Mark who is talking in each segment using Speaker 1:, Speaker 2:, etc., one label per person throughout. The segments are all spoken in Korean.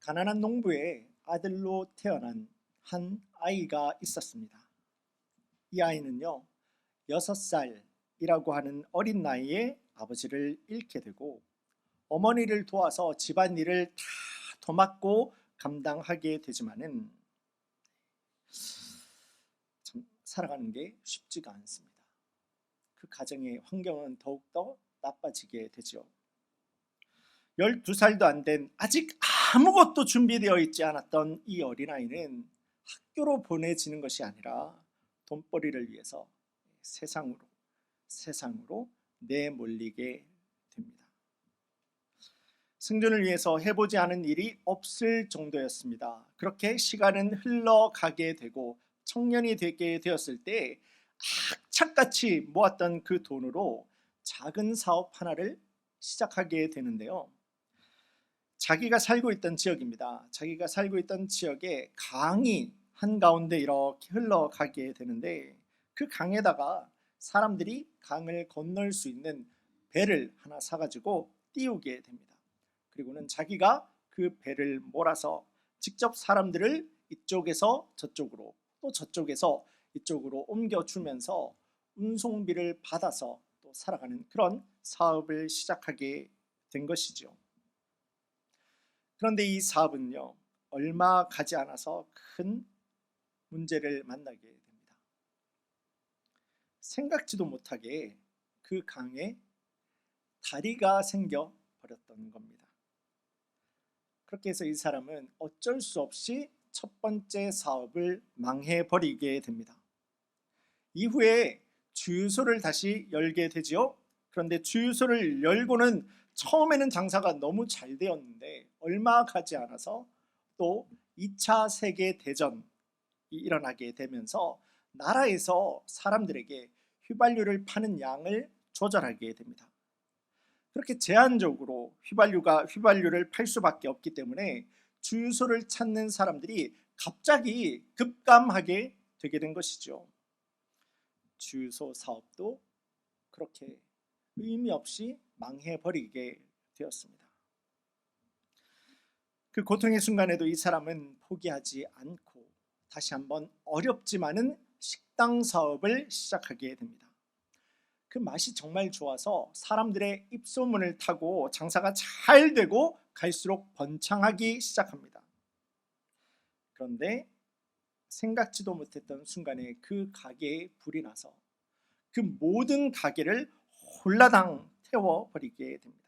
Speaker 1: 가난한 농부의 아들로 태어난 한 아이가 있었습니다. 이 아이는요, 6살이라고 하는 어린 나이에 아버지를 잃게 되고 어머니를 도와서 집안일을 다 도맡고 감당하게 되지만은 참 살아가는 게 쉽지가 않습니다. 그 가정의 환경은 더욱더 나빠지게 되죠. 12살도 안 된 아직 아무것도 준비되어 있지 않았던 이 어린아이는 학교로 보내지는 것이 아니라 돈벌이를 위해서 세상으로 내몰리게 됩니다. 생존을 위해서 해보지 않은 일이 없을 정도였습니다. 그렇게 시간은 흘러가게 되고 청년이 되게 되었을 때 악착같이 모았던 그 돈으로 작은 사업 하나를 시작하게 되는데요. 자기가 살고 있던 지역입니다. 자기가 살고 있던 지역에 강이 한가운데 이렇게 흘러가게 되는데 그 강에다가 사람들이 강을 건널 수 있는 배를 하나 사가지고 띄우게 됩니다. 그리고는 자기가 그 배를 몰아서 직접 사람들을 이쪽에서 저쪽으로 또 저쪽에서 이쪽으로 옮겨주면서 운송비를 받아서 또 살아가는 그런 사업을 시작하게 된 것이죠. 그런데 이 사업은요, 얼마 가지 않아서 큰 문제를 만나게 됩니다. 생각지도 못하게 그 강에 다리가 생겨 버렸던 겁니다. 그렇게 해서 이 사람은 어쩔 수 없이 첫 번째 사업을 망해버리게 됩니다. 이후에 주유소를 다시 열게 되지요. 그런데 주유소를 열고는 처음에는 장사가 너무 잘 되었는데 얼마 가지 않아서 또 2차 세계대전이 일어나게 되면서 나라에서 사람들에게 휘발유를 파는 양을 조절하게 됩니다. 그렇게 제한적으로 휘발유를 팔 수밖에 없기 때문에 주유소를 찾는 사람들이 갑자기 급감하게 되게 된 것이죠. 주유소 사업도 그렇게 의미 없이 망해버리게 되었습니다. 그 고통의 순간에도 이 사람은 포기하지 않고 다시 한번 어렵지만은 식당 사업을 시작하게 됩니다. 그 맛이 정말 좋아서 사람들의 입소문을 타고 장사가 잘 되고 갈수록 번창하기 시작합니다. 그런데 생각지도 못했던 순간에 그 가게에 불이 나서 그 모든 가게를 홀라당 태워버리게 됩니다.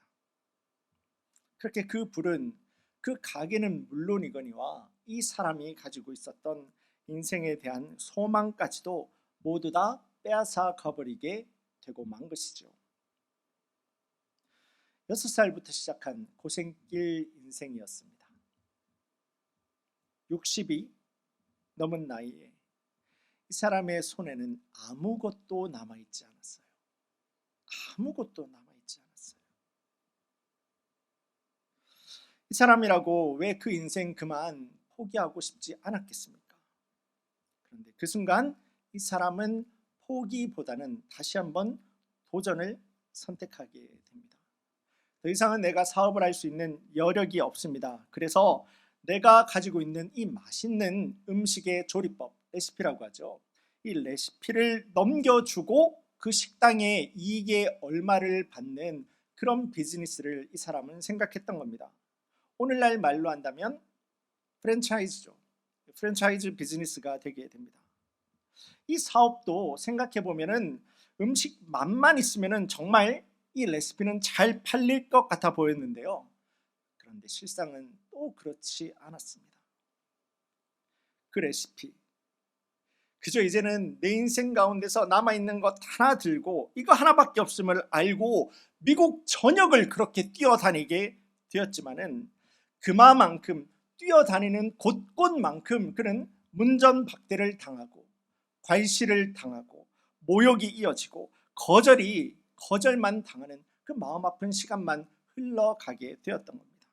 Speaker 1: 그렇게 그 불은 그 가게는 물론이거니와 이 사람이 가지고 있었던 인생에 대한 소망까지도 모두 다 빼앗아 가버리게 되고 만 것이죠. 6살부터 시작한 고생길 인생이었습니다. 60이 넘은 나이에 이 사람의 손에는 아무것도 남아있지 않았어요. 아무것도 남아있지 않았어요. 이 사람이라고 왜 그 인생 그만 포기하고 싶지 않았겠습니까? 그런데 그 순간 이 사람은 포기보다는 다시 한번 도전을 선택하게 됩니다. 더 이상은 내가 사업을 할 수 있는 여력이 없습니다. 그래서 내가 가지고 있는 이 맛있는 음식의 조리법, 레시피라고 하죠. 이 레시피를 넘겨주고 그 식당에 이익의 얼마를 받는 그런 비즈니스를 이 사람은 생각했던 겁니다. 오늘날 말로 한다면 프랜차이즈죠. 프랜차이즈 비즈니스가 되게 됩니다. 이 사업도 생각해 보면은 음식 맛만 있으면은 정말 이 레시피는 잘 팔릴 것 같아 보였는데요. 그런데 실상은 또 그렇지 않았습니다. 그 레시피 그저 이제는 내 인생 가운데서 남아있는 것 하나 들고 이거 하나밖에 없음을 알고 미국 전역을 그렇게 뛰어다니게 되었지만은 그만큼 뛰어다니는 곳곳만큼 그는 문전박대를 당하고 괄시를 당하고 모욕이 이어지고 거절만 당하는 그 마음 아픈 시간만 흘러가게 되었던 겁니다.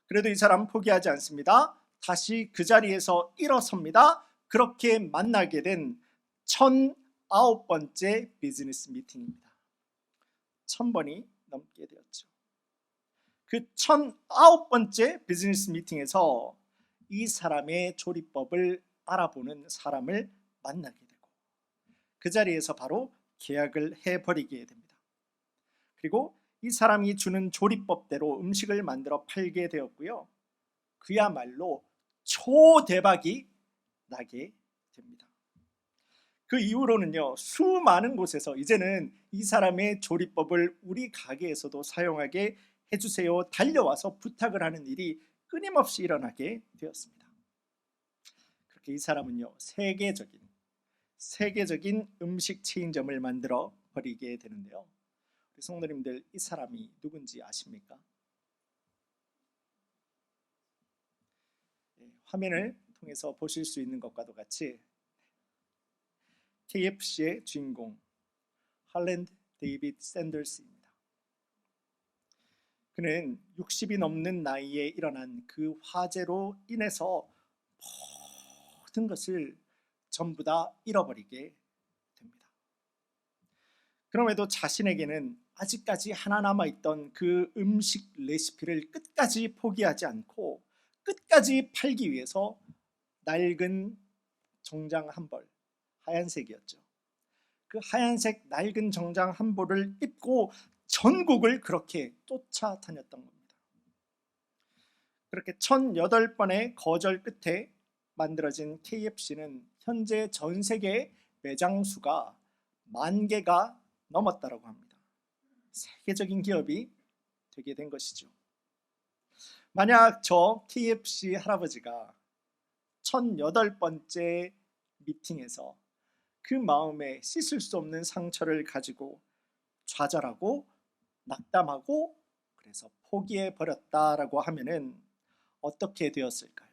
Speaker 1: 그래도 이 사람은 포기하지 않습니다. 다시 그 자리에서 일어섭니다. 그렇게 만나게 된 1009번째 비즈니스 미팅입니다. 1000번이 넘게 되었죠. 그 1009번째 비즈니스 미팅에서 이 사람의 조리법을 알아보는 사람을 만나게 되고 그 자리에서 바로 계약을 해버리게 됩니다. 그리고 이 사람이 주는 조리법대로 음식을 만들어 팔게 되었고요. 그야말로 초대박이 나게 됩니다. 그 이후로는요, 수많은 곳에서 이제는 이 사람의 조리법을 우리 가게에서도 사용하게 해주세요 달려와서 부탁을 하는 일이 끊임없이 일어나게 되었습니다. 그렇게 이 사람은요, 세계적인 음식 체인점을 만들어 버리게 되는데요. 우리 성도님들, 이 사람이 누군지 아십니까? 화면을 통해서 보실 수 있는 것과도 같이 KFC의 주인공 할랜드 데이비드 샌더스입니다. 그는 60이 넘는 나이에 일어난 그 화재로 인해서 모든 것을 전부 다 잃어버리게 됩니다. 그럼에도 자신에게는 아직까지 하나 남아있던 그 음식 레시피를 끝까지 포기하지 않고 끝까지 팔기 위해서 낡은 정장 한 벌, 하얀색이었죠. 그 하얀색 낡은 정장 한 벌을 입고 전국을 그렇게 쫓아다녔던 겁니다. 그렇게 1008번의 거절 끝에 만들어진 KFC는 현재 전 세계 매장 수가 10,000개가 넘었다고 합니다. 세계적인 기업이 되게 된 것이죠. 만약 저 KFC 할아버지가 1008번째 미팅에서 그 마음에 씻을 수 없는 상처를 가지고 좌절하고 낙담하고 그래서 포기해 버렸다라고 하면은 어떻게 되었을까요?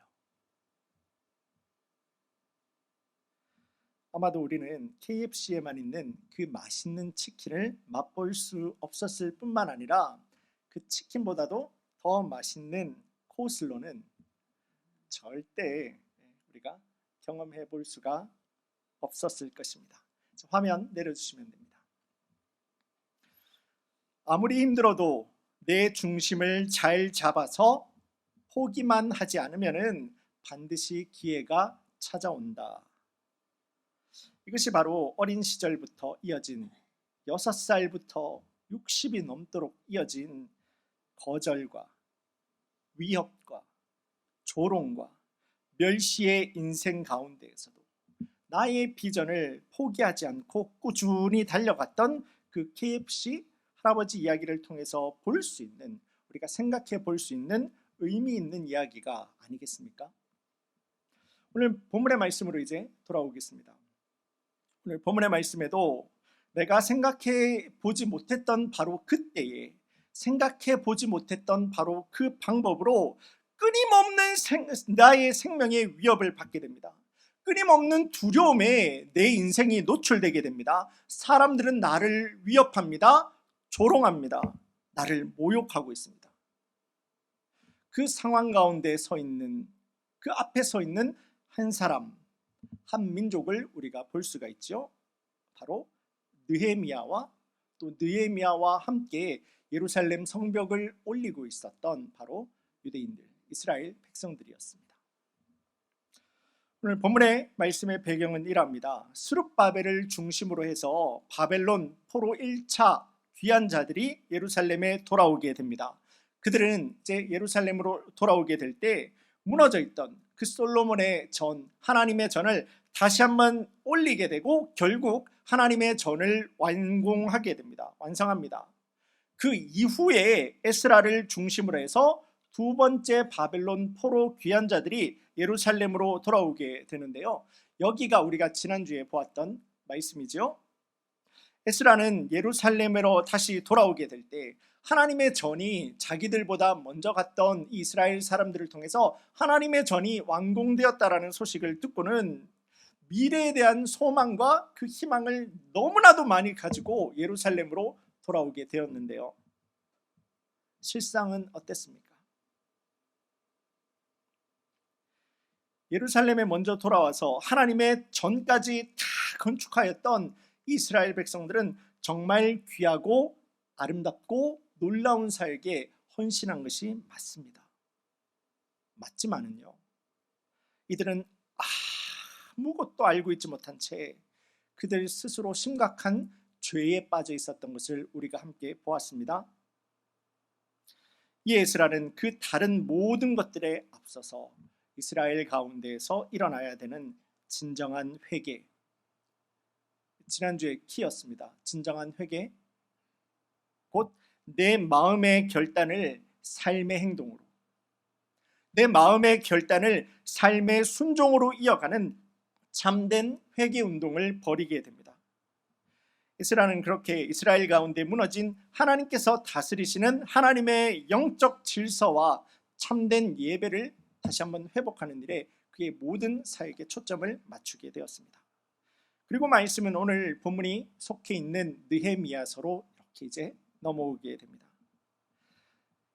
Speaker 1: 아마도 우리는 KFC에만 있는 그 맛있는 치킨을 맛볼 수 없었을 뿐만 아니라 그 치킨보다도 더 맛있는 코슬로는 절대 우리가 경험해 볼 수가 없었을 것입니다. 화면 내려주시면 됩니다. 아무리 힘들어도 내 중심을 잘 잡아서 포기만 하지 않으면 반드시 기회가 찾아온다. 이것이 바로 어린 시절부터 이어진 6살부터 60이 넘도록 이어진 거절과 위협과 조롱과 멸시의 인생 가운데에서도 나의 비전을 포기하지 않고 꾸준히 달려갔던 그 KFC 할아버지 이야기를 통해서 볼 수 있는, 우리가 생각해 볼 수 있는 의미 있는 이야기가 아니겠습니까? 오늘 본문의 말씀으로 이제 돌아오겠습니다. 오늘 본문의 말씀에도 내가 생각해 보지 못했던 바로 그때에, 생각해 보지 못했던 바로 그 방법으로 끊임없는 나의 생명의 위협을 받게 됩니다. 끊임없는 두려움에 내 인생이 노출되게 됩니다. 사람들은 나를 위협합니다. 조롱합니다. 나를 모욕하고 있습니다. 그 상황 가운데 서 있는, 그 앞에 서 있는 한 사람, 한 민족을 우리가 볼 수가 있죠. 바로 느헤미야와 또 느헤미야와 함께 예루살렘 성벽을 올리고 있었던 바로 유대인들, 이스라엘 백성들이었습니다. 오늘 본문의 말씀의 배경은 이러합니다. 스룹바벨을 중심으로 해서 바벨론 포로 1차 귀한 자들이 예루살렘에 돌아오게 됩니다. 그들은 이제 예루살렘으로 돌아오게 될 때 무너져 있던 그 솔로몬의 전, 하나님의 전을 다시 한번 올리게 되고 결국 하나님의 전을 완공하게 됩니다. 완성합니다. 그 이후에 에스라를 중심으로 해서 두 번째 바벨론 포로 귀한 자들이 예루살렘으로 돌아오게 되는데요. 여기가 우리가 지난주에 보았던 말씀이죠. 에스라는 예루살렘으로 다시 돌아오게 될 때 하나님의 전이 자기들보다 먼저 갔던 이스라엘 사람들을 통해서 하나님의 전이 완공되었다라는 소식을 듣고는 미래에 대한 소망과 그 희망을 너무나도 많이 가지고 예루살렘으로 돌아오게 되었는데요. 실상은 어땠습니까? 예루살렘에 먼저 돌아와서 하나님의 전까지 다 건축하였던 이스라엘 백성들은 정말 귀하고 아름답고 놀라운 사역에 헌신한 것이 맞습니다. 맞지만은요, 이들은 아무것도 알고 있지 못한 채 그들 스스로 심각한 죄에 빠져 있었던 것을 우리가 함께 보았습니다. 이 에스라는 그 다른 모든 것들에 앞서서 이스라엘 가운데에서 일어나야 되는 진정한 회개, 지난주에 키였습니다. 진정한 회개, 곧 내 마음의 결단을 삶의 행동으로, 내 마음의 결단을 삶의 순종으로 이어가는 참된 회개 운동을 벌이게 됩니다. 에스라는 그렇게 이스라엘 가운데 무너진 하나님께서 다스리시는 하나님의 영적 질서와 참된 예배를 다시 한번 회복하는 일에 그의 모든 사역에 초점을 맞추게 되었습니다. 그리고 말씀은 오늘 본문이 속해 있는 느헤미야서로 이렇게 이제 넘어오게 됩니다.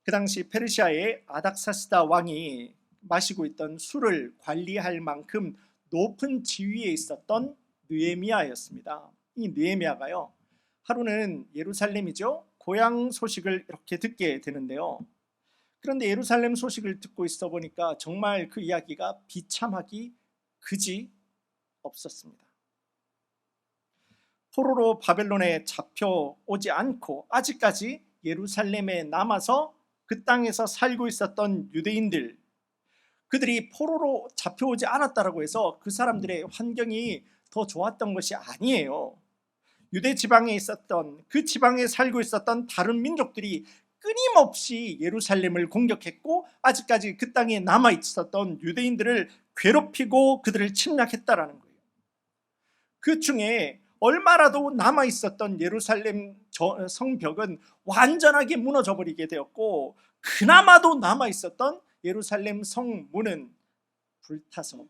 Speaker 1: 그 당시 페르시아의 아닥사스다 왕이 마시고 있던 술을 관리할 만큼 높은 지위에 있었던 느헤미야였습니다. 이 느헤미야가요, 하루는 예루살렘이죠, 고향 소식을 이렇게 듣게 되는데요. 그런데 예루살렘 소식을 듣고 있어 보니까 정말 그 이야기가 비참하기 그지 없었습니다. 포로로 바벨론에 잡혀오지 않고 아직까지 예루살렘에 남아서 그 땅에서 살고 있었던 유대인들, 그들이 포로로 잡혀오지 않았다라고 해서 그 사람들의 환경이 더 좋았던 것이 아니에요. 유대 지방에 있었던, 그 지방에 살고 있었던 다른 민족들이 끊임없이 예루살렘을 공격했고 아직까지 그 땅에 남아 있었던 유대인들을 괴롭히고 그들을 침략했다라는 거예요. 그 중에 얼마라도 남아 있었던 예루살렘 성벽은 완전하게 무너져 버리게 되었고, 그나마도 남아 있었던 예루살렘 성문은 불타서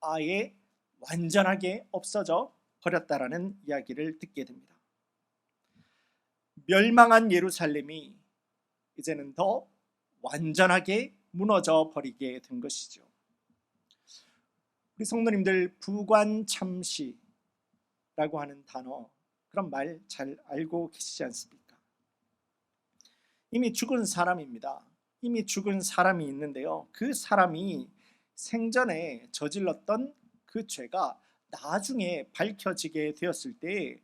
Speaker 1: 아예 완전하게 없어져 버렸다라는 이야기를 듣게 됩니다. 멸망한 예루살렘이 이제는 더 완전하게 무너져 버리게 된 것이죠. 우리 성도님들, 부관참시라고 하는 단어, 그런 말 잘 알고 계시지 않습니까? 이미 죽은 사람입니다. 이미 죽은 사람이 있는데요, 그 사람이 생전에 저질렀던 그 죄가 나중에 밝혀지게 되었을 때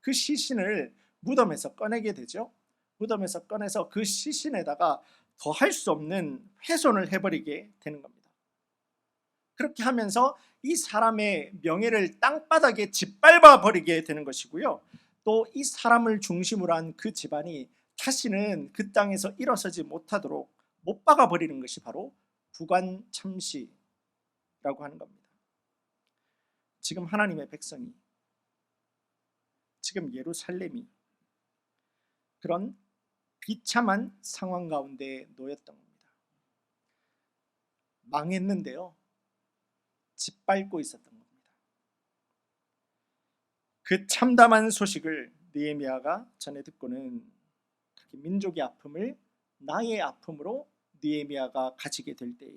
Speaker 1: 그 시신을 무덤에서 꺼내게 되죠. 무덤에서 꺼내서 그 시신에다가 더 할 수 없는 훼손을 해버리게 되는 겁니다. 그렇게 하면서 이 사람의 명예를 땅바닥에 짓밟아 버리게 되는 것이고요, 또 이 사람을 중심으로 한 그 집안이 다시는 그 땅에서 일어서지 못하도록 못 박아 버리는 것이 바로 부관참시라고 하는 겁니다. 지금 하나님의 백성이, 지금 예루살렘이 그런 비참한 상황 가운데 놓였던 겁니다. 망했는데요, 짓밟고 있었던 겁니다. 그 참담한 소식을 느헤미야가 전해 듣고는 민족의 아픔을 나의 아픔으로 느헤미야가 가지게 될 때에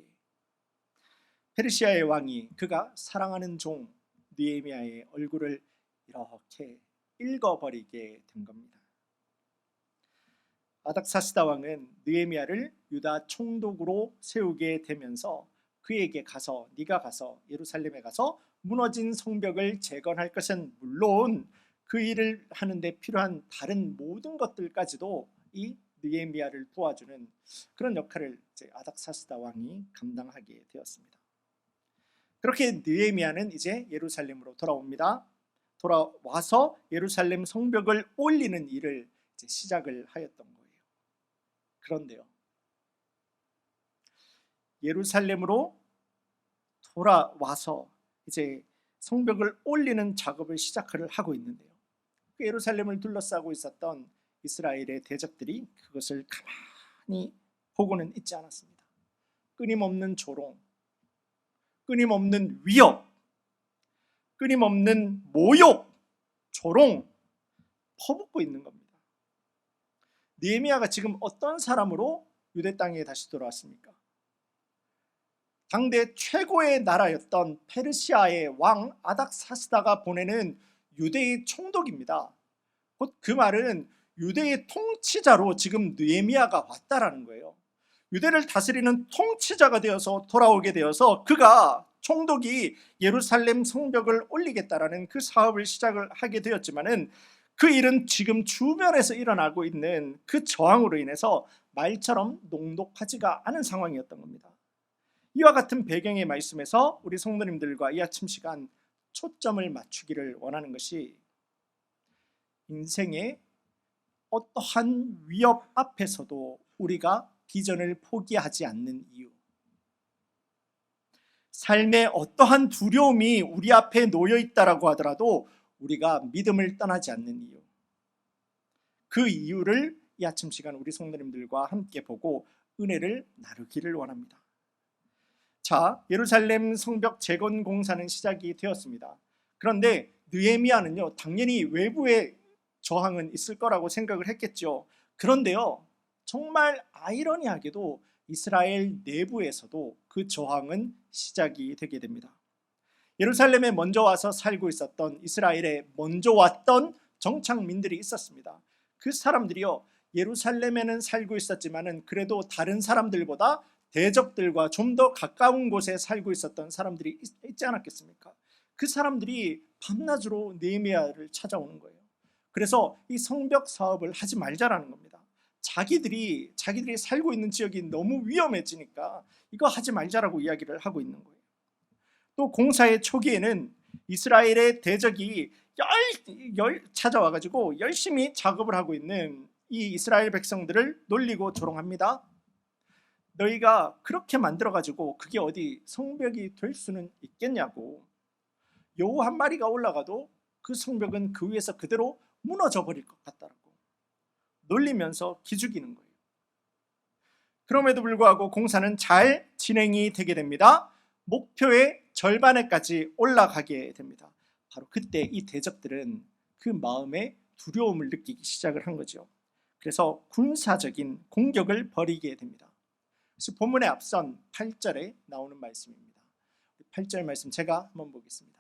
Speaker 1: 페르시아의 왕이 그가 사랑하는 종 느헤미야의 얼굴을 이렇게 읽어버리게 된 겁니다. 아닥사스다 왕은 느헤미야를 유다 총독으로 세우게 되면서 그에게 가서, 네가 가서 예루살렘에 가서 무너진 성벽을 재건할 것은 물론 그 일을 하는데 필요한 다른 모든 것들까지도 이 느헤미야를 도와주는 그런 역할을 이제 아닥사스다 왕이 감당하게 되었습니다. 그렇게 느헤미야는 이제 예루살렘으로 돌아옵니다. 돌아와서 예루살렘 성벽을 올리는 일을 이제 시작을 하였던 거예요. 그런데요, 예루살렘으로 돌아와서 이제 성벽을 올리는 작업을 시작을 하고 있는데요, 그 예루살렘을 둘러싸고 있었던 이스라엘의 대적들이 그것을 가만히 보고는 있지 않았습니다. 끊임없는 조롱, 끊임없는 위협, 끊임없는 모욕, 조롱 퍼붓고 있는 겁니다. 느헤미야가 지금 어떤 사람으로 유대 땅에 다시 돌아왔습니까? 당대 최고의 나라였던 페르시아의 왕 아닥사스다가 보내는 유대의 총독입니다. 곧 그 말은 유대의 통치자로 지금 느헤미야가 왔다라는 거예요. 유대를 다스리는 통치자가 되어서 돌아오게 되어서 그가 총독이 예루살렘 성벽을 올리겠다라는 그 사업을 시작을 하게 되었지만은 그 일은 지금 주변에서 일어나고 있는 그 저항으로 인해서 말처럼 녹록하지가 않은 상황이었던 겁니다. 이와 같은 배경의 말씀에서 우리 성도님들과 이 아침 시간 초점을 맞추기를 원하는 것이 인생의 어떠한 위협 앞에서도 우리가 비전을 포기하지 않는 이유, 삶의 어떠한 두려움이 우리 앞에 놓여 있다라고 하더라도 우리가 믿음을 떠나지 않는 이유, 그 이유를 이 아침 시간 우리 성도님들과 함께 보고 은혜를 나누기를 원합니다. 자, 예루살렘 성벽 재건 공사는 시작이 되었습니다. 그런데 느헤미야는요, 당연히 외부의 저항은 있을 거라고 생각을 했겠죠. 그런데요, 정말 아이러니하게도 이스라엘 내부에서도 그 저항은 시작이 되게 됩니다. 예루살렘에 먼저 와서 살고 있었던, 이스라엘에 먼저 왔던 정착민들이 있었습니다. 그 사람들이요, 예루살렘에는 살고 있었지만은 그래도 다른 사람들보다 대적들과 좀 더 가까운 곳에 살고 있었던 사람들이 있지 않았겠습니까? 그 사람들이 밤낮으로 느헤미야를 찾아오는 거예요. 그래서 이 성벽 사업을 하지 말자라는 겁니다. 자기들이 살고 있는 지역이 너무 위험해지니까 이거 하지 말자라고 이야기를 하고 있는 거예요. 또 공사의 초기에는 이스라엘의 대적이 찾아와가지고 열심히 작업을 하고 있는 이 이스라엘 백성들을 놀리고 조롱합니다. 너희가 그렇게 만들어가지고 그게 어디 성벽이 될 수는 있겠냐고. 여우 한 마리가 올라가도 그 성벽은 그 위에서 그대로 무너져 버릴 것 같다라고 놀리면서 기죽이는 거예요. 그럼에도 불구하고 공사는 잘 진행이 되게 됩니다. 목표의 절반에까지 올라가게 됩니다. 바로 그때 이 대적들은 그 마음에 두려움을 느끼기 시작을 한 거죠. 그래서 군사적인 공격을 벌이게 됩니다. 그래서 본문에 앞선 8절에 나오는 말씀입니다. 8절 말씀 제가 한번 보겠습니다.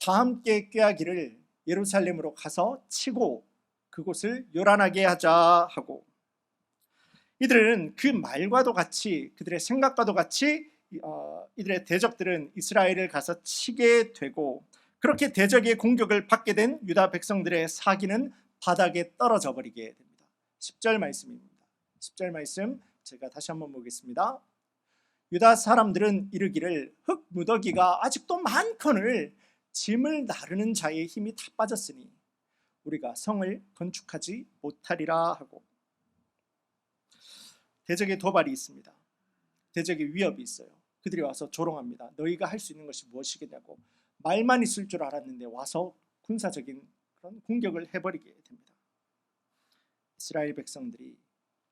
Speaker 1: 다 함께 꾀하기를 예루살렘으로 가서 치고 그곳을 요란하게 하자 하고, 이들은 그 말과도 같이, 그들의 생각과도 같이 이들의 대적들은 이스라엘을 가서 치게 되고, 그렇게 대적의 공격을 받게 된 유다 백성들의 사기는 바닥에 떨어져 버리게 됩니다. 10절 말씀입니다. 10절 말씀 제가 다시 한번 보겠습니다. 유다 사람들은 이르기를 흙 무더기가 아직도 많거늘 짐을 나르는 자의 힘이 다 빠졌으니 우리가 성을 건축하지 못하리라 하고, 대적의 도발이 있습니다. 대적의 위협이 있어요. 그들이 와서 조롱합니다. 너희가 할 수 있는 것이 무엇이겠냐고. 말만 있을 줄 알았는데 와서 군사적인 그런 공격을 해버리게 됩니다. 이스라엘 백성들이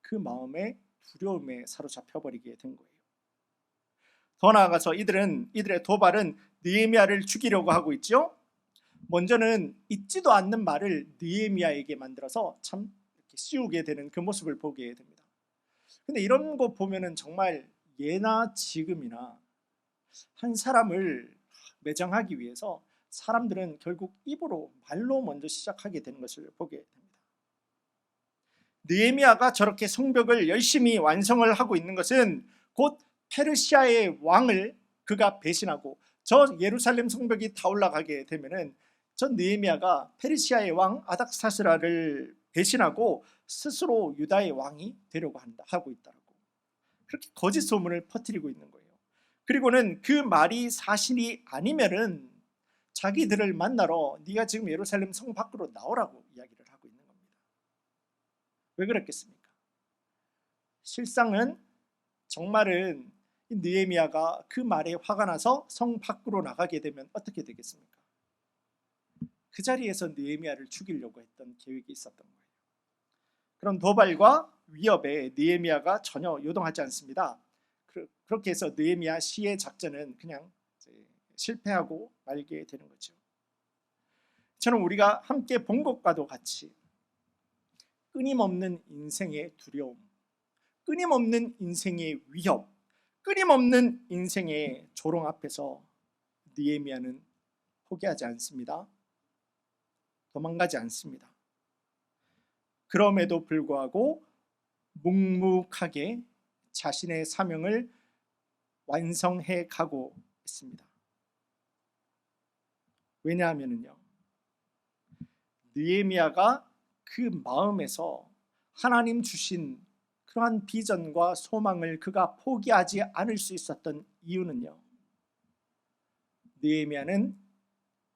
Speaker 1: 그 마음에 두려움에 사로잡혀버리게 된 거예요. 더 나아가서 이들의 도발은 느헤미야를 죽이려고 하고 있죠. 먼저는 있지도 않는 말을 느헤미야에게 만들어서 참 이렇게 씌우게 되는 그 모습을 보게 됩니다. 근데 이런 거 보면은 정말 예나 지금이나 한 사람을 매장하기 위해서 사람들은 결국 입으로, 말로 먼저 시작하게 되는 것을 보게 됩니다. 느헤미야가 저렇게 성벽을 열심히 완성을 하고 있는 것은 곧 페르시아의 왕을 그가 배신하고, 저 예루살렘 성벽이 다 올라가게 되면은 저 느헤미야가 페르시아의 왕 아닥사스라를 배신하고 스스로 유다의 왕이 되려고 하고 있다라고, 그렇게 거짓 소문을 퍼뜨리고 있는 거예요. 그리고는 그 말이 사실이 아니면은 자기들을 만나러 네가 지금 예루살렘 성 밖으로 나오라고 이야기를 하고 있는 겁니다. 왜 그랬겠습니까? 실상은, 정말은 느헤미야가 그 말에 화가 나서 성 밖으로 나가게 되면 어떻게 되겠습니까? 그 자리에서 느헤미야를 죽이려고 했던 계획이 있었던 거예요. 그런 도발과 위협에 느헤미야가 전혀 요동하지 않습니다. 그렇게 해서 느헤미야 시의 작전은 그냥 실패하고 말게 되는 거죠. 저는 우리가 함께 본 것과도 같이 끊임없는 인생의 두려움, 끊임없는 인생의 위협, 끊임없는 인생의 조롱 앞에서 느헤미야는 포기하지 않습니다. 도망가지 않습니다. 그럼에도 불구하고 묵묵하게 자신의 사명을 완성해 가고 있습니다. 왜냐하면요, 느헤미야가 그 마음에서 하나님 주신 그러한 비전과 소망을 그가 포기하지 않을 수 있었던 이유는요, 느헤미야는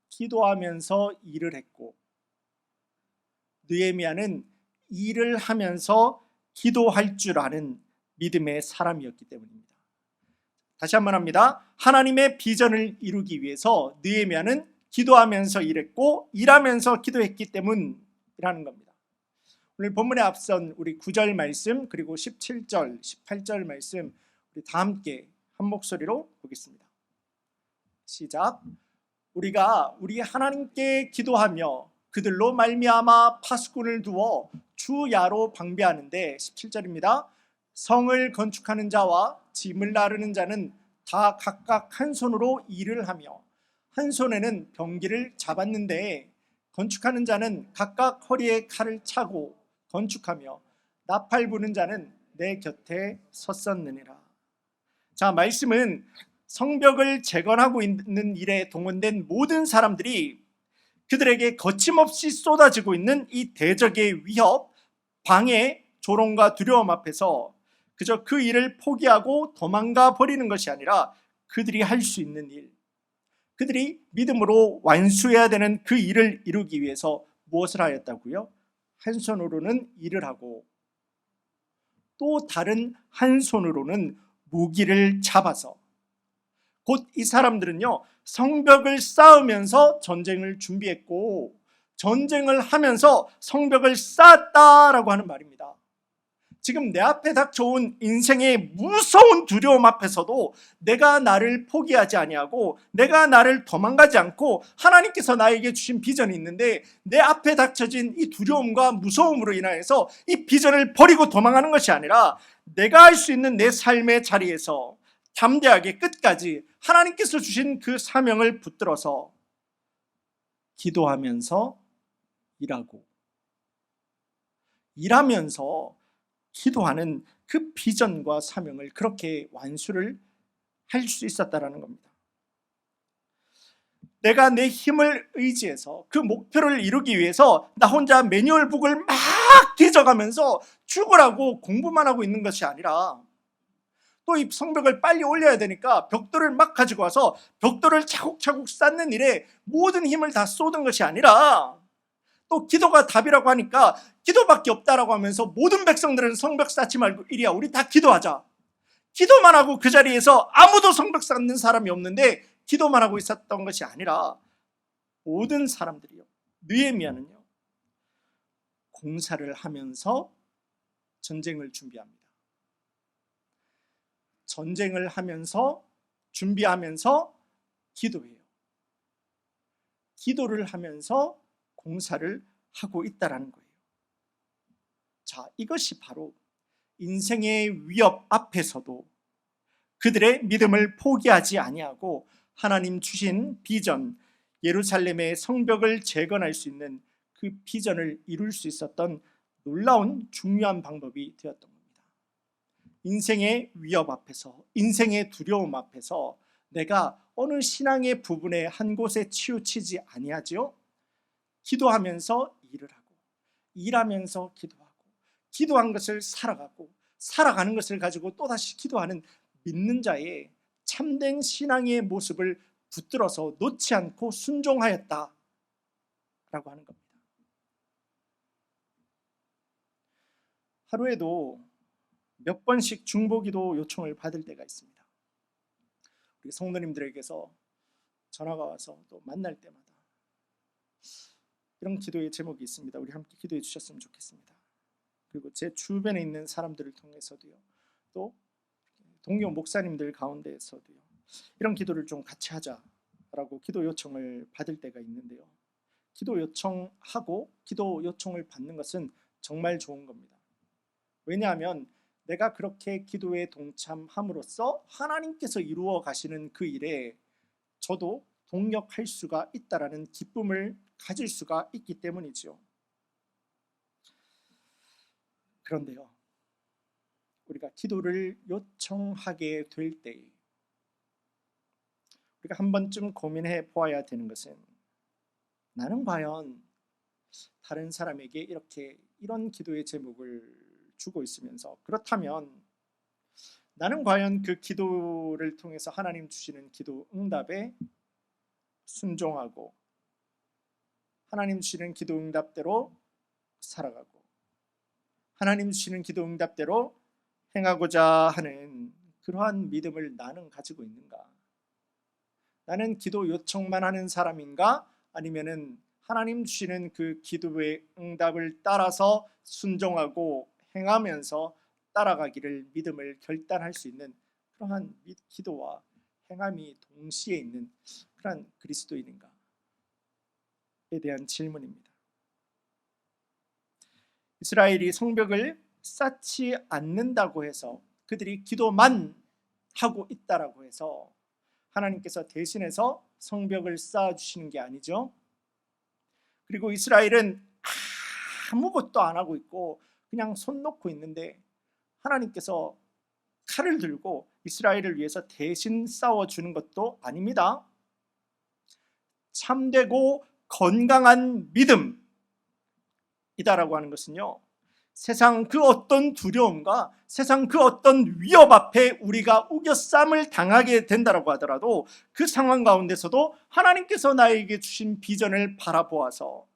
Speaker 1: 기도하면서 일을 했고, 느헤미야는 일을 하면서 기도할 줄 아는 믿음의 사람이었기 때문입니다. 다시 한번 합니다. 하나님의 비전을 이루기 위해서 느헤미야는 기도하면서 일했고 일하면서 기도했기 때문이라는 겁니다. 오늘 본문에 앞선 우리 9절 말씀 그리고 17절, 18절 말씀 우리 다 함께 한 목소리로 보겠습니다. 시작. 우리가 우리 하나님께 기도하며 그들로 말미암아 파수꾼을 두어 주야로 방배하는데 17절입니다. 성을 건축하는 자와 짐을 나르는 자는 다 각각 한 손으로 일을 하며 한 손에는 병기를 잡았는데 건축하는 자는 각각 허리에 칼을 차고 건축하며 나팔 부는 자는 내 곁에 섰었느니라. 자, 말씀은 성벽을 재건하고 있는 일에 동원된 모든 사람들이 그들에게 거침없이 쏟아지고 있는 이 대적의 위협, 방해, 조롱과 두려움 앞에서 그저 그 일을 포기하고 도망가 버리는 것이 아니라 그들이 할 수 있는 일, 그들이 믿음으로 완수해야 되는 그 일을 이루기 위해서 무엇을 하였다고요? 한 손으로는 일을 하고 또 다른 한 손으로는 무기를 잡아서, 곧 이 사람들은요, 성벽을 쌓으면서 전쟁을 준비했고 전쟁을 하면서 성벽을 쌓았다라고 하는 말입니다. 지금 내 앞에 닥쳐온 인생의 무서운 두려움 앞에서도 내가 나를 포기하지 아니하고 내가 나를 도망가지 않고 하나님께서 나에게 주신 비전이 있는데 내 앞에 닥쳐진 이 두려움과 무서움으로 인하여서 이 비전을 버리고 도망가는 것이 아니라 내가 할 수 있는 내 삶의 자리에서 담대하게 끝까지 하나님께서 주신 그 사명을 붙들어서 기도하면서 일하면서 기도하는 그 비전과 사명을 그렇게 완수를 할 수 있었다라는 겁니다. 내가 내 힘을 의지해서 그 목표를 이루기 위해서 나 혼자 매뉴얼북을 막 뒤져가면서 죽으라고 공부만 하고 있는 것이 아니라 또 이 성벽을 빨리 올려야 되니까 벽돌을 막 가지고 와서 벽돌을 차곡차곡 쌓는 일에 모든 힘을 다 쏟은 것이 아니라 또 기도가 답이라고 하니까 기도밖에 없다라고 하면서 모든 백성들은 성벽 쌓지 말고 이리야 우리 다 기도하자. 기도만 하고 그 자리에서 아무도 성벽 쌓는 사람이 없는데 기도만 하고 있었던 것이 아니라 모든 사람들이요, 느헤미야는요, 공사를 하면서 전쟁을 준비합니다. 전쟁을 하면서 준비하면서 기도해요. 기도를 하면서 공사를 하고 있다라는 거예요. 자, 이것이 바로 인생의 위협 앞에서도 그들의 믿음을 포기하지 아니하고 하나님 주신 비전, 예루살렘의 성벽을 재건할 수 있는 그 비전을 이룰 수 있었던 놀라운 중요한 방법이 되었던 겁니다. 인생의 위협 앞에서, 인생의 두려움 앞에서 내가 어느 신앙의 부분에 한 곳에 치우치지 아니하지요. 기도하면서 일을 하고 일하면서 기도하고 기도한 것을 살아가고 살아가는 것을 가지고 또다시 기도하는 믿는 자의 참된 신앙의 모습을 붙들어서 놓지 않고 순종하였다라고 하는 겁니다. 하루에도 몇 번씩 중보기도 요청을 받을 때가 있습니다. 우리 성도님들에게서 전화가 와서 또 만날 때마다 이런 기도의 제목이 있습니다. 우리 함께 기도해 주셨으면 좋겠습니다. 그리고 제 주변에 있는 사람들을 통해서도요, 또 동료 목사님들 가운데에서도요, 이런 기도를 좀 같이 하자라고 기도 요청을 받을 때가 있는데요, 기도 요청하고 기도 요청을 받는 것은 정말 좋은 겁니다. 왜냐하면 내가 그렇게 기도에 동참함으로써 하나님께서 이루어 가시는 그 일에 저도 동력할 수가 있다라는 기쁨을 가질 수가 있기 때문이죠. 그런데요, 우리가 기도를 요청하게 될 때 우리가 한 번쯤 고민해 보아야 되는 것은, 나는 과연 다른 사람에게 이렇게 이런 기도의 제목을 주고 있으면서, 그렇다면 나는 과연 그 기도를 통해서 하나님 주시는 기도 응답에 순종하고 하나님 주시는 기도 응답대로 살아가고 하나님 주시는 기도 응답대로 행하고자 하는 그러한 믿음을 나는 가지고 있는가? 나는 기도 요청만 하는 사람인가? 아니면은 하나님 주시는 그 기도의 응답을 따라서 순종하고 행하면서 따라가기를 믿음을 결단할 수 있는 그러한 기도와 행함이 동시에 있는 그러한 그리스도인인가에 대한 질문입니다. 이스라엘이 성벽을 쌓지 않는다고 해서, 그들이 기도만 하고 있다라고 해서 하나님께서 대신해서 성벽을 쌓아주시는 게 아니죠. 그리고 이스라엘은 아무것도 안 하고 있고 그냥 손 놓고 있는데 하나님께서 칼을 들고 이스라엘을 위해서 대신 싸워주는 것도 아닙니다. 참되고 건강한 믿음이다라고 하는 것은요, 세상 그 어떤 두려움과 세상 그 어떤 위협 앞에 우리가 우겨쌈을 당하게 된다라고 하더라도 그 상황 가운데서도 하나님께서 나에게 주신 비전을 바라보아서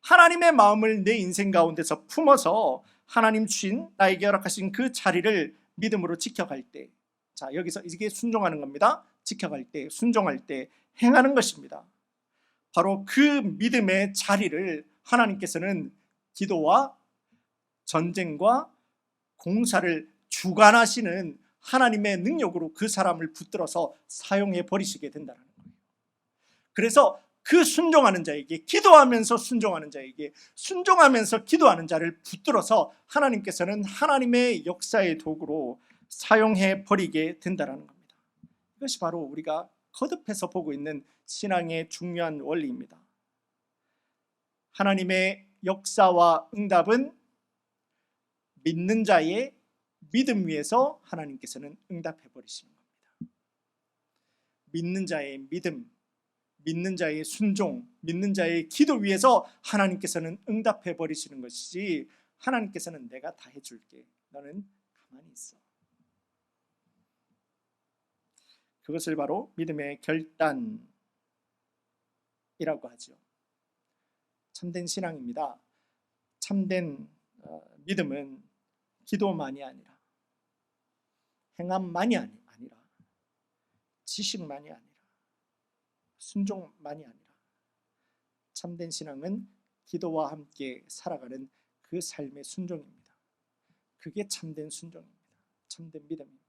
Speaker 1: 하나님의 마음을 내 인생 가운데서 품어서 하나님 주신 나에게 허락하신 그 자리를 믿음으로 지켜갈 때, 자, 여기서 이게 순종하는 겁니다. 지켜갈 때, 순종할 때 행하는 것입니다. 바로 그 믿음의 자리를 하나님께서는 기도와 전쟁과 공사를 주관하시는 하나님의 능력으로 그 사람을 붙들어서 사용해 버리시게 된다는 거예요. 그래서 그 순종하는 자에게, 기도하면서 순종하는 자에게, 순종하면서 기도하는 자를 붙들어서 하나님께서는 하나님의 역사의 도구로 사용해 버리게 된다는 겁니다. 이것이 바로 우리가 거듭해서 보고 있는 신앙의 중요한 원리입니다. 하나님의 역사와 응답은 믿는 자의 믿음 위에서 하나님께서는 응답해 버리시는 겁니다. 믿는 자의 믿음, 믿는 자의 순종, 믿는 자의 기도 위에서 하나님께서는 응답해 버리시는 것이지, 하나님께서는 내가 다 해줄게, 너는 가만히 있어. 그것을 바로 믿음의 결단이라고 하죠. 참된 신앙입니다. 참된 믿음은 기도만이 아니라, 행함만이 아니라, 지식만이 아니라, 순종만이 아니라, 참된 신앙은 기도와 함께 살아가는 그 삶의 순종입니다. 그게 참된 순종입니다. 참된 믿음입니다.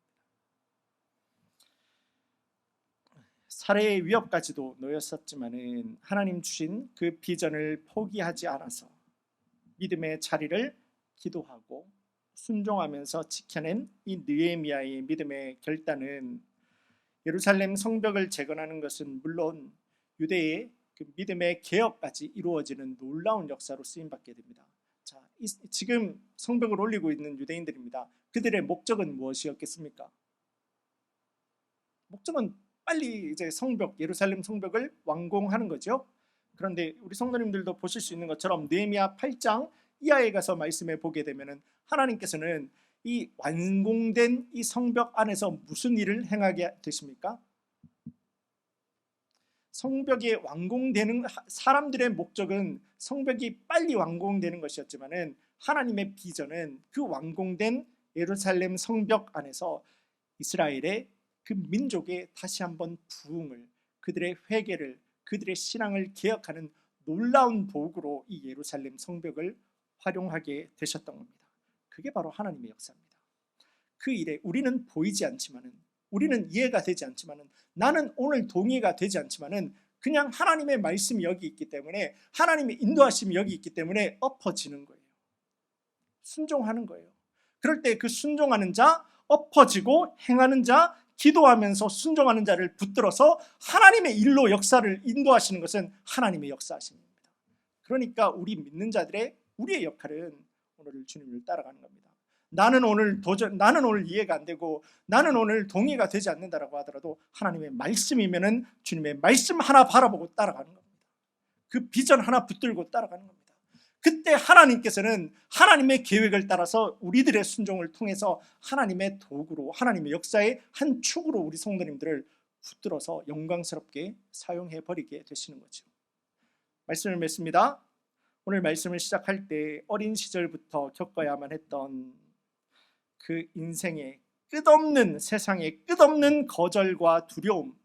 Speaker 1: 살해의 위협까지도 놓였었지만은 하나님 주신 그 비전을 포기하지 않아서 믿음의 자리를 기도하고 순종하면서 지켜낸 이 느헤미야의 믿음의 결단은 예루살렘 성벽을 재건하는 것은 물론 유대의 그 믿음의 개혁까지 이루어지는 놀라운 역사로 쓰임받게 됩니다. 자, 지금 성벽을 올리고 있는 유대인들입니다. 그들의 목적은 무엇이었겠습니까? 목적은 빨리 이제 성벽, 예루살렘 성벽을 완공하는 거죠. 그런데 우리 성도님들도 보실 수 있는 것처럼 느헤미야 8장 이하에 가서 말씀해 보게 되면은 하나님께서는 이 완공된 이 성벽 안에서 무슨 일을 행하게 되십니까? 성벽이 완공되는, 사람들의 목적은 성벽이 빨리 완공되는 것이었지만은 하나님의 비전은 그 완공된 예루살렘 성벽 안에서 이스라엘의 그 민족의 다시 한번 부흥을, 그들의 회개를, 그들의 신앙을 개혁하는 놀라운 도구로 이 예루살렘 성벽을 활용하게 되셨던 겁니다. 그게 바로 하나님의 역사입니다. 그 일에 우리는 보이지 않지만은, 우리는 이해가 되지 않지만은, 나는 오늘 동의가 되지 않지만은 그냥 하나님의 말씀이 여기 있기 때문에, 하나님의 인도하심이 여기 있기 때문에 엎어지는 거예요. 순종하는 거예요. 그럴 때 그 순종하는 자, 엎어지고 행하는 자, 기도하면서 순종하는 자를 붙들어서 하나님의 일로 역사를 인도하시는 것은 하나님의 역사하심입니다. 그러니까 우리 믿는 자들의, 우리의 역할은 오늘 주님을 따라가는 겁니다. 나는 오늘 이해가 안 되고 나는 오늘 동의가 되지 않는다라고 하더라도 하나님의 말씀이면은 주님의 말씀 하나 바라보고 따라가는 겁니다. 그 비전 하나 붙들고 따라가는 겁니다. 그때 하나님께서는 하나님의 계획을 따라서 우리들의 순종을 통해서 하나님의 도구로, 하나님의 역사의 한 축으로 우리 성도님들을 붙들어서 영광스럽게 사용해 버리게 되시는 거죠. 말씀을 맺습니다. 오늘 말씀을 시작할 때 어린 시절부터 겪어야만 했던 그 인생의 끝없는, 세상의 끝없는 거절과 두려움,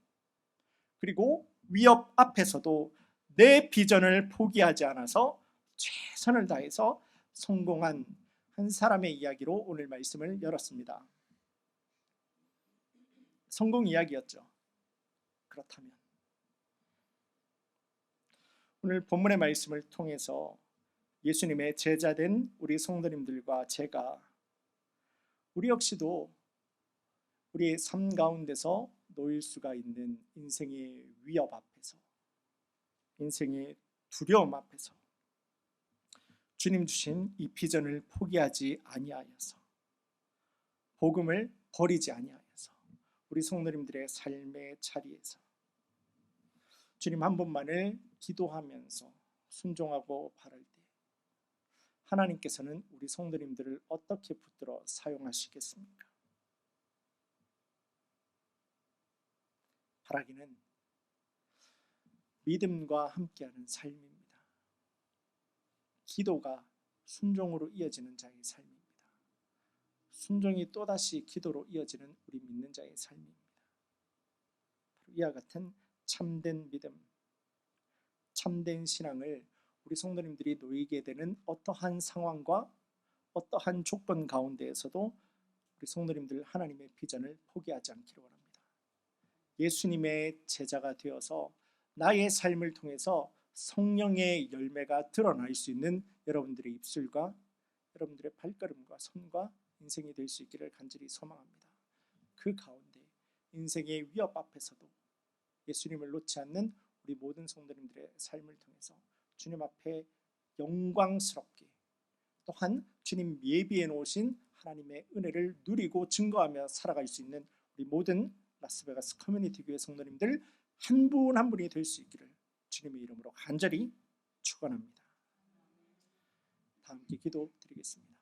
Speaker 1: 그리고 위협 앞에서도 내 비전을 포기하지 않아서 최선을 다해서 성공한 한 사람의 이야기로 오늘 말씀을 열었습니다. 성공 이야기였죠. 그렇다면 오늘 본문의 말씀을 통해서 예수님의 제자된 우리 성도님들과 제가 우리 역시도 우리의 삶 가운데서 놓일 수가 있는 인생의 위협 앞에서, 인생의 두려움 앞에서 주님 주신 이 비전을 포기하지 아니하여서, 복음을 버리지 아니하여서 우리 성도님들의 삶의 자리에서 주님 한 분만을 기도하면서 순종하고 바랄 때 하나님께서는 우리 성도님들을 어떻게 붙들어 사용하시겠습니까? 바라기는 믿음과 함께하는 삶입니다. 기도가 순종으로 이어지는 자의 삶입니다. 순종이 또다시 기도로 이어지는 우리 믿는 자의 삶입니다. 이와 같은 참된 믿음, 참된 신앙을 우리 성도님들이 놓이게 되는 어떠한 상황과 어떠한 조건 가운데에서도 우리 성도님들 하나님의 비전을 포기하지 않기를 원합니다. 예수님의 제자가 되어서 나의 삶을 통해서 성령의 열매가 드러날 수 있는 여러분들의 입술과 여러분들의 발걸음과 손과 인생이 될 수 있기를 간절히 소망합니다. 그 가운데 인생의 위협 앞에서도 예수님을 놓지 않는 우리 모든 성도님들의 삶을 통해서 주님 앞에 영광스럽게, 또한 주님 예비해 놓으신 하나님의 은혜를 누리고 증거하며 살아갈 수 있는 우리 모든 라스베가스 커뮤니티 교회 성도님들 한 분 한 분이 될 수 있기를 주님의 이름으로 간절히 축원합니다. 다 함께 기도드리겠습니다.